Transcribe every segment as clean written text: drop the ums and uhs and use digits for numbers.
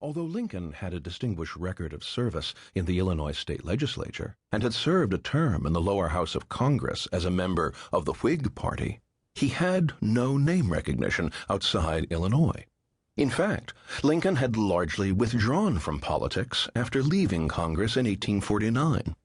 Although Lincoln had a distinguished record of service in the Illinois state legislature and had served a term in the lower house of Congress as a member of the Whig Party, he had no name recognition outside Illinois. In fact, Lincoln had largely withdrawn from politics after leaving Congress in 1849.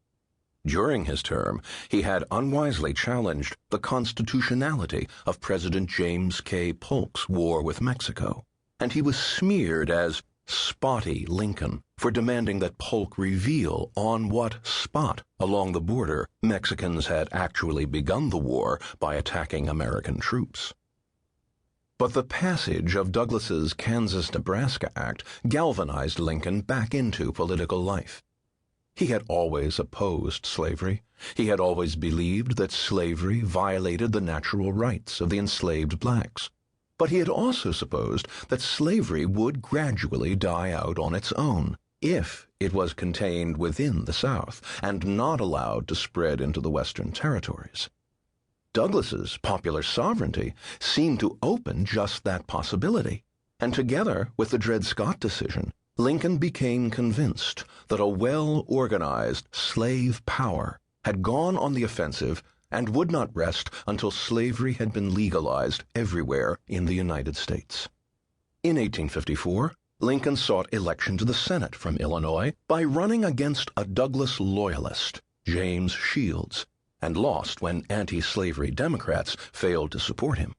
During his term, he had unwisely challenged the constitutionality of President James K. Polk's war with Mexico, and he was smeared as Spotty Lincoln for demanding that Polk reveal on what spot along the border Mexicans had actually begun the war by attacking American troops. But the passage of Douglas's Kansas-Nebraska Act galvanized Lincoln back into political life. He had always opposed slavery. He had always believed that slavery violated the natural rights of the enslaved blacks. But he had also supposed that slavery would gradually die out on its own if it was contained within the South and not allowed to spread into the Western territories. Douglas's popular sovereignty seemed to open just that possibility, and together with the Dred Scott decision, Lincoln became convinced that a well-organized slave power had gone on the offensive and would not rest until slavery had been legalized everywhere in the United States. In 1854, Lincoln sought election to the Senate from Illinois by running against a Douglas loyalist, James Shields, and lost when anti-slavery Democrats failed to support him.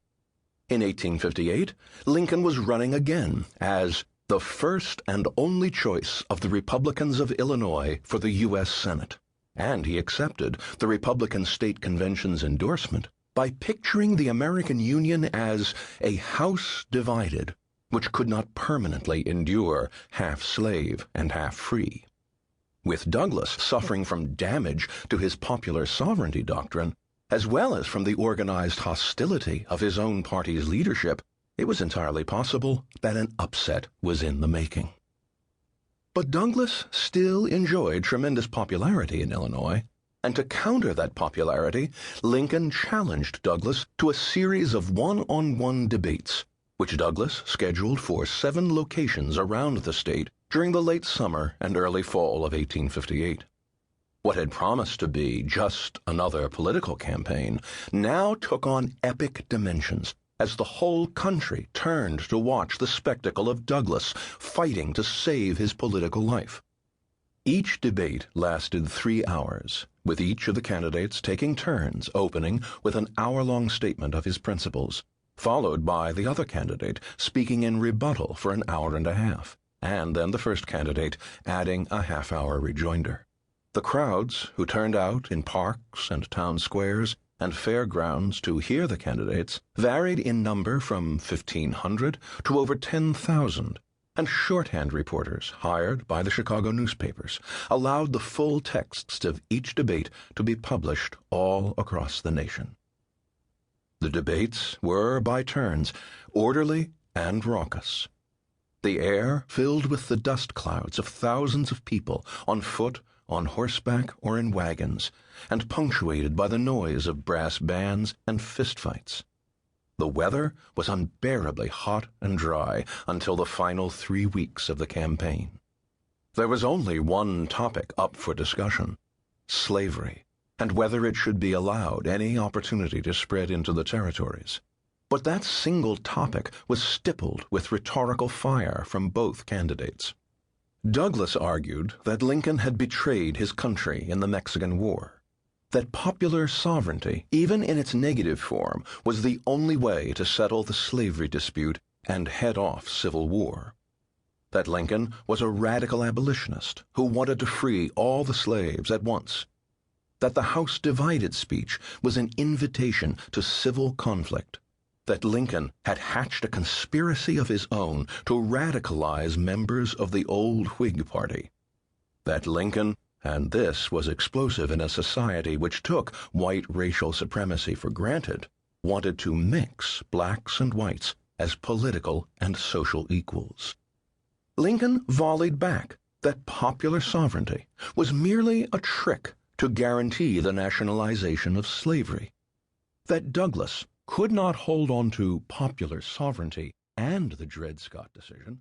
In 1858, Lincoln was running again as the first and only choice of the Republicans of Illinois for the U.S. Senate. And he accepted the Republican State Convention's endorsement by picturing the American Union as a house divided, which could not permanently endure half slave and half free. With Douglas suffering from damage to his popular sovereignty doctrine, as well as from the organized hostility of his own party's leadership, it was entirely possible that an upset was in the making. But Douglas still enjoyed tremendous popularity in Illinois, and to counter that popularity, Lincoln challenged Douglas to a series of one-on-one debates, which Douglas scheduled for 7 locations around the state during the late summer and early fall of 1858. What had promised to be just another political campaign now took on epic dimensions as the whole country turned to watch the spectacle of Douglas fighting to save his political life. Each debate lasted 3 hours, with each of the candidates taking turns opening with an hour-long statement of his principles, followed by the other candidate speaking in rebuttal for an hour and a half, and then the first candidate adding a half-hour rejoinder. The crowds who turned out in parks and town squares and fairgrounds to hear the candidates varied in number from 1,500 to over 10,000, and shorthand reporters hired by the Chicago newspapers allowed the full texts of each debate to be published all across the nation. The debates were, by turns, orderly and raucous. The air filled with the dust clouds of thousands of people on foot, on horseback, or in wagons, and punctuated by the noise of brass bands and fistfights. The weather was unbearably hot and dry until the final 3 weeks of the campaign. There was only one topic up for discussion: slavery, and whether it should be allowed any opportunity to spread into the territories. But that single topic was stippled with rhetorical fire from both candidates. Douglas argued that Lincoln had betrayed his country in the Mexican War, that popular sovereignty, even in its negative form, was the only way to settle the slavery dispute and head off civil war, that Lincoln was a radical abolitionist who wanted to free all the slaves at once, that the House divided speech was an invitation to civil conflict, that Lincoln had hatched a conspiracy of his own to radicalize members of the old Whig Party, that Lincoln, and this was explosive in a society which took white racial supremacy for granted, wanted to mix blacks and whites as political and social equals. Lincoln volleyed back that popular sovereignty was merely a trick to guarantee the nationalization of slavery, that Douglas could not hold on to popular sovereignty and the Dred Scott decision